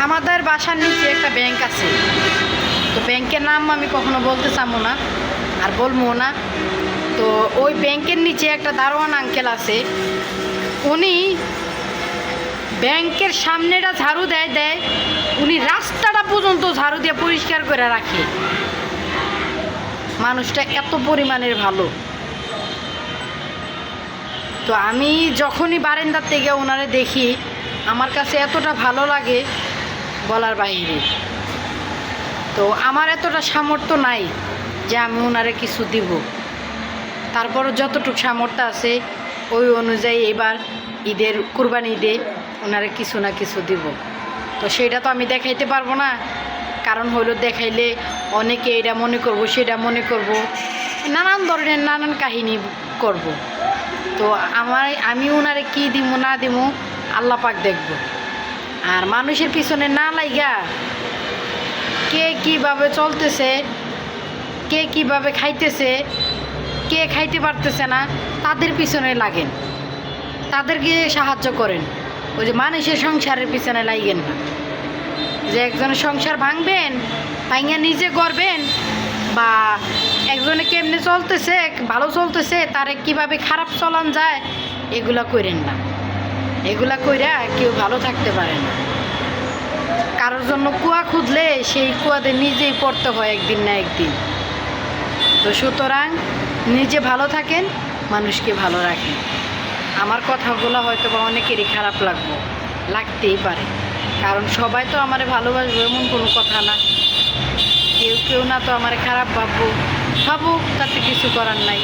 আমাদের বাসার নিচে একটা ব্যাংক আছে, তো ব্যাংকের নাম আমি কখনো বলতে চাবো না আর বলবো না। তো ওই ব্যাংকের নিচে একটা দারোয়ান আঙ্কেল আছে, উনি ব্যাংকের সামনেটা ঝাড়ু দেয়, উনি রাস্তাটা পর্যন্ত ঝাড়ু দিয়ে পরিষ্কার করে রাখে। মানুষটা এত পরিমাণের ভালো। তো আমি যখনই বারান্দার থেকে ওনারে দেখি আমার কাছে এতটা ভালো লাগে বলার বাইরে। তো আমার এতটা সামর্থ্য নাই যে আমি ওনারে কিছু দিব, তারপরও যতটুকু সামর্থ্য আছে ওই অনুযায়ী এবার ঈদের কুরবানি ঈদে ওনারে কিছু না কিছু দিব। তো সেটা তো আমি দেখাইতে পারবো না, কারণ হলো দেখাইলে অনেকে এটা মনে করব সেটা মনে করব, নানান ধরনের নানান কাহিনী করব। তো আমি ওনারে কি দিব না দিব আল্লাহ পাক দেখব। আর মানুষের পিছনে না লাইগা কে কীভাবে চলতেছে, কে কীভাবে খাইতেছে, কে খাইতে পারতেছে না, তাদের পিছনে লাগেন, তাদেরকে সাহায্য করেন। ওই যে মানুষের সংসারের পিছনে লাগেন না, যে একজনের সংসার ভাঙবেন, ভাঙিয়া নিজে করবেন, বা একজনে কেমনে চলতেছে ভালো চলতেছে তারে কিভাবে খারাপ চলান যায় এগুলা করেন না। এগুলা কইরা কেউ ভালো থাকতে পারে না। কারোর জন্য কুয়া খুঁজলে সেই কুয়াতে নিজেই পড়তে হয় একদিন না একদিন। তো সুতরাং নিজে ভালো থাকেন, মানুষকে ভালো রাখেন। আমার কথাগুলো হয়তো বা অনেকেরই খারাপ লাগতেই পারে, কারণ সবাই তো আমারে ভালোবাসবো এমন কোনো কথা না। কেউ না তো আমারে খারাপ ভাববো, তাতে কিছু করার নাই।